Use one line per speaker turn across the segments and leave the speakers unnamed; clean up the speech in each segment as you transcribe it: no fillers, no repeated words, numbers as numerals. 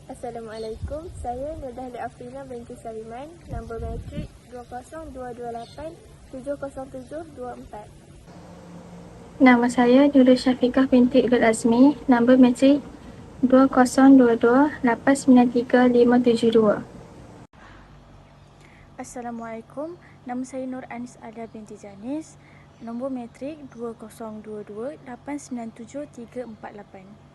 Assalamualaikum, saya Nurdah Afrina binti Saliman, nombor matrik 202870724.
Nama saya Nurul Syafiqah binti Ibn Azmi, nombor matrik 2022893572.
Assalamualaikum, nama saya Nur Anis Ada binti Janis, nombor matrik 2022897348.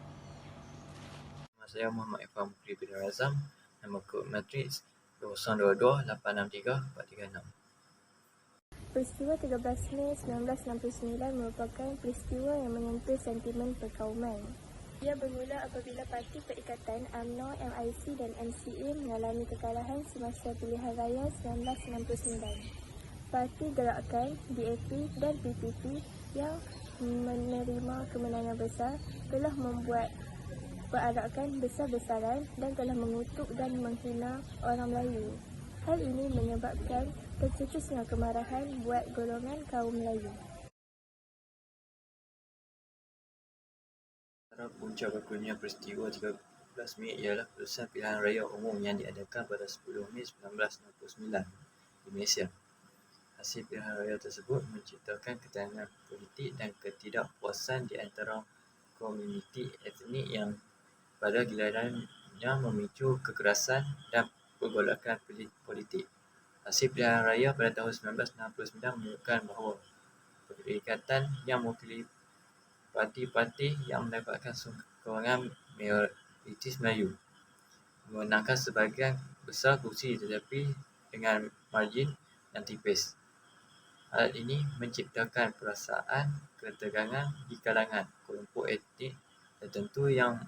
Nama saya Muhammad Irfan Mukri bin Razam, nombor kod matriks 0228634336.
Peristiwa 13 Mei 1969 merupakan peristiwa yang menyentuh sentimen perkauman. Ia bermula apabila Parti Perikatan UMNO, MIC dan MCA mengalami kekalahan semasa pilihan raya 1969. Parti Gerakan, DAP dan PPP yang menerima kemenangan besar telah membuat perarakan besar-besaran dan telah mengutuk dan menghina orang Melayu. Hal ini menyebabkan tercetusnya kemarahan buat golongan kaum Melayu.
Antara punca berlakunya peristiwa 13 Mei ialah keputusan pilihan raya umum yang diadakan pada 10 Mei 1969 di Malaysia. Hasil pilihan raya tersebut menciptakan ketegangan politik dan ketidakpuasan di antara komuniti etnik yang pada gilirannya memicu kekerasan dan pergolakan politik. Hasil pilihan raya pada tahun 1969 menunjukkan bahawa perikatan yang mewakili parti-parti yang mendapatkan sokongan mayoritis Melayu memenangkan sebahagian besar kursi tetapi dengan margin yang tipis. Hal ini menciptakan perasaan ketegangan di kalangan kelompok etnik tertentu yang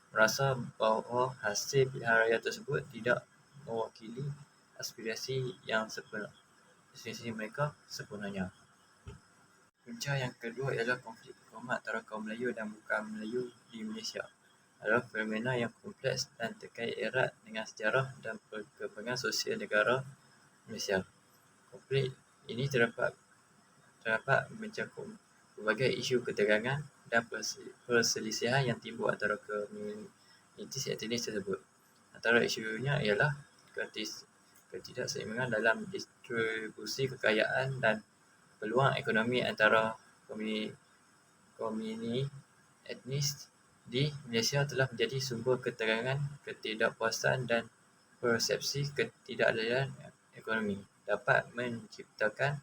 merasa bahawa hasil pilihan raya tersebut tidak mewakili aspirasi mereka sepenuhnya. Punca yang kedua ialah konflik perkauman antara kaum Melayu dan bukan Melayu di Malaysia. Adalah fenomena yang kompleks dan terkait erat dengan sejarah dan perkembangan sosial negara Malaysia. Konflik ini terdapat mencakup berbagai isu ketegangan dan perselisihan yang timbul antara komuniti etnis tersebut. Antara isunya ialah ketidakseimbangan dalam distribusi kekayaan dan peluang ekonomi antara komuniti etnis di Malaysia telah menjadi sumber ketegangan, ketidakpuasan dan persepsi ketidakadilan ekonomi, dapat menciptakan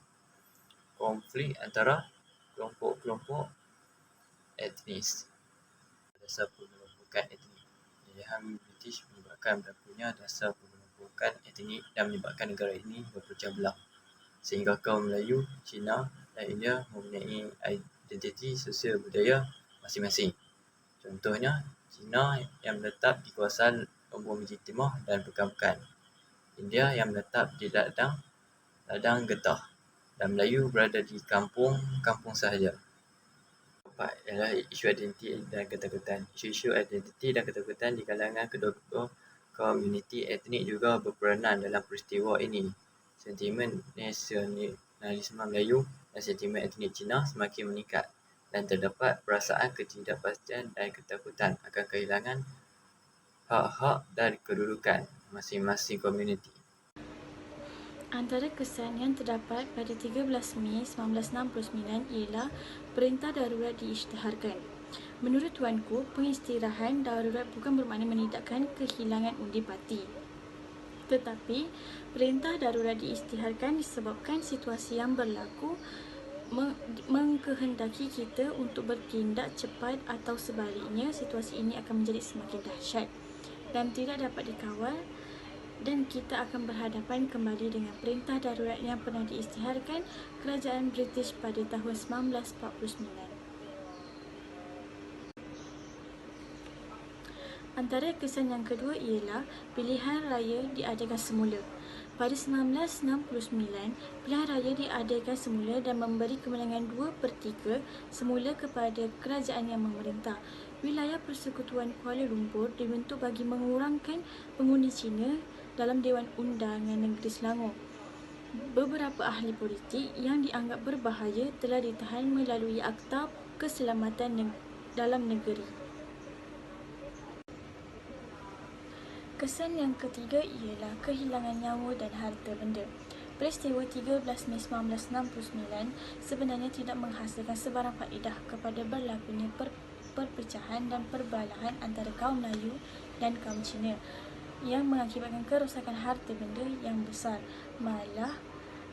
konflik antara kelompok-kelompok etnis. Dasar pengelompokan etnik. Penjajahan British menyebabkan berlakunya dasar pengelompokan etnik dan menyebabkan negara ini berpecah belah, sehingga kaum Melayu, Cina dan India mempunyai identiti sosial budaya masing-masing. Contohnya, Cina yang menetap di kawasan Lombok Biji Timur dan Pekan-Pekan, India yang menetap di ladang getah, dan Melayu berada di kampung sahaja. Keempat ialah isu identiti dan ketakutan. Isu-isu identiti dan ketakutan di kalangan kedua-dua komuniti etnik juga berperanan dalam peristiwa ini. Sentimen nasionalisme Melayu dan sentimen etnik Cina semakin meningkat dan terdapat perasaan ketidakpastian dan ketakutan akan kehilangan hak-hak dan kedudukan masing-masing komuniti.
Antara kesan yang terdapat pada 13 Mei 1969 ialah perintah darurat diisytiharkan. Menurut tuanku, pengistirahan darurat bukan bermakna menidakkan kehilangan undi parti. Tetapi, perintah darurat diisytiharkan disebabkan situasi yang berlaku mengkehendaki kita untuk bertindak cepat atau sebaliknya situasi ini akan menjadi semakin dahsyat dan tidak dapat dikawal dan kita akan berhadapan kembali dengan perintah darurat yang pernah diisytiharkan kerajaan British pada tahun 1949. Antara kesan yang kedua ialah pilihan raya diadakan semula. Pada 1969, pilihan raya diadakan semula dan memberi kemenangan 2/3 semula kepada kerajaan yang memerintah. Wilayah Persekutuan Kuala Lumpur dibentuk bagi mengurangkan pengundi Cina dalam Dewan Undangan Negeri Selangor. Beberapa ahli politik yang dianggap berbahaya telah ditahan melalui Akta Keselamatan dalam Negeri. Kesan yang ketiga ialah kehilangan nyawa dan harta benda. Peristiwa 13 Mei 1969 sebenarnya tidak menghasilkan sebarang faedah kepada berlakunya perpecahan dan perbalahan antara kaum Melayu dan kaum Cina yang mengakibatkan kerosakan harta benda yang besar. Malah,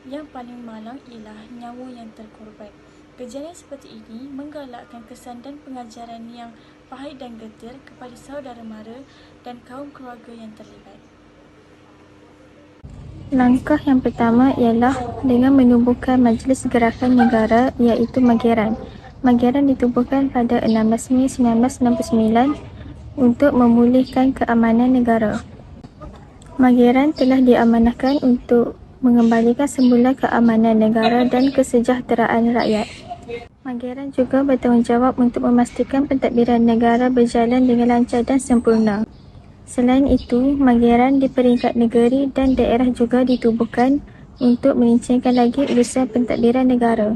yang paling malang ialah nyawa yang terkorban. Kejadian seperti ini menggalakkan kesan dan pengajaran yang pahit dan getir kepada saudara mara dan kaum keluarga yang terlibat.
Langkah yang pertama ialah dengan menubuhkan Majlis Gerakan Negara iaitu Mageran. Mageran ditubuhkan pada 16 Mei 1969 untuk memulihkan keamanan negara. Mageran telah diamanahkan untuk mengembalikan semula keamanan negara dan kesejahteraan rakyat. Mageran juga bertanggungjawab untuk memastikan pentadbiran negara berjalan dengan lancar dan sempurna. Selain itu, Mageran di peringkat negeri dan daerah juga ditubuhkan untuk melincirkan lagi urusan pentadbiran negara.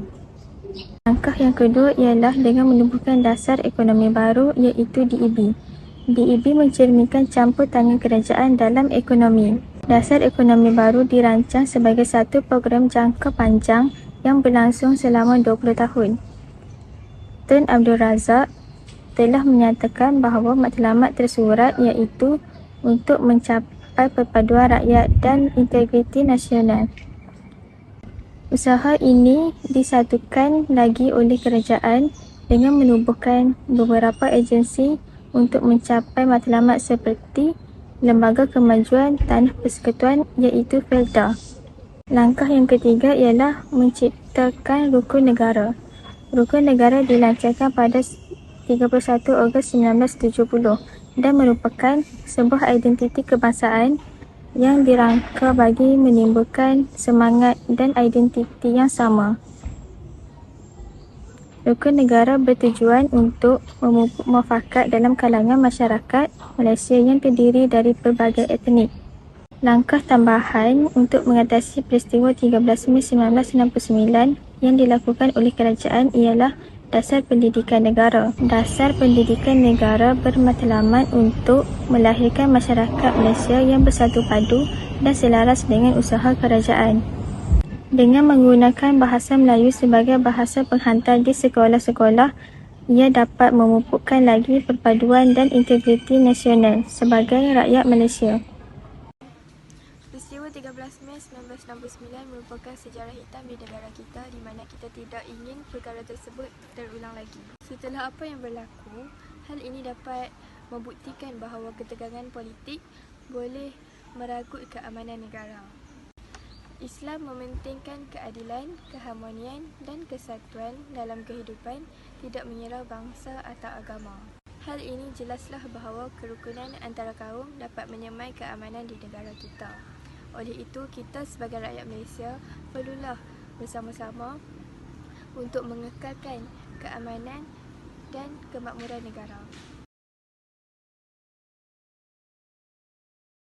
Langkah yang kedua ialah dengan menubuhkan dasar ekonomi baru iaitu DEB. DEB mencerminkan campur tangan kerajaan dalam ekonomi. Dasar ekonomi baru dirancang sebagai satu program jangka panjang yang berlangsung selama 20 tahun. Tun Abdul Razak telah menyatakan bahawa matlamat tersurat iaitu untuk mencapai perpaduan rakyat dan integriti nasional. Usaha ini disatukan lagi oleh kerajaan dengan menubuhkan beberapa agensi untuk mencapai matlamat seperti Lembaga Kemajuan Tanah Persekutuan iaitu FELTA. Langkah yang ketiga ialah menciptakan Rukun Negara. Rukun Negara dilancarkan pada 31 Ogos 1970 dan merupakan sebuah identiti kebangsaan yang dirangka bagi menimbulkan semangat dan identiti yang sama. Rukun Negara bertujuan untuk memupuk muafakat dalam kalangan masyarakat Malaysia yang terdiri dari pelbagai etnik. Langkah tambahan untuk mengatasi peristiwa 13 Mei 1969 yang dilakukan oleh kerajaan ialah Dasar Pendidikan Negara. Dasar Pendidikan Negara bermatlamat untuk melahirkan masyarakat Malaysia yang bersatu padu dan selaras dengan usaha kerajaan. Dengan menggunakan bahasa Melayu sebagai bahasa penghantar di sekolah-sekolah, ia dapat memupukkan lagi perpaduan dan integriti nasional sebagai rakyat Malaysia.
Peristiwa 13 Mei 1969 merupakan sejarah hitam di negara kita di mana kita tidak ingin perkara tersebut terulang lagi. Setelah apa yang berlaku, hal ini dapat membuktikan bahawa ketegangan politik boleh meragut keamanan negara. Islam mementingkan keadilan, keharmonian dan kesatuan dalam kehidupan, tidak menyerah bangsa atau agama. Hal ini jelaslah bahawa kerukunan antara kaum dapat menyemai keamanan di negara kita. Oleh itu, kita sebagai rakyat Malaysia perlulah bersama-sama untuk mengekalkan keamanan dan kemakmuran negara.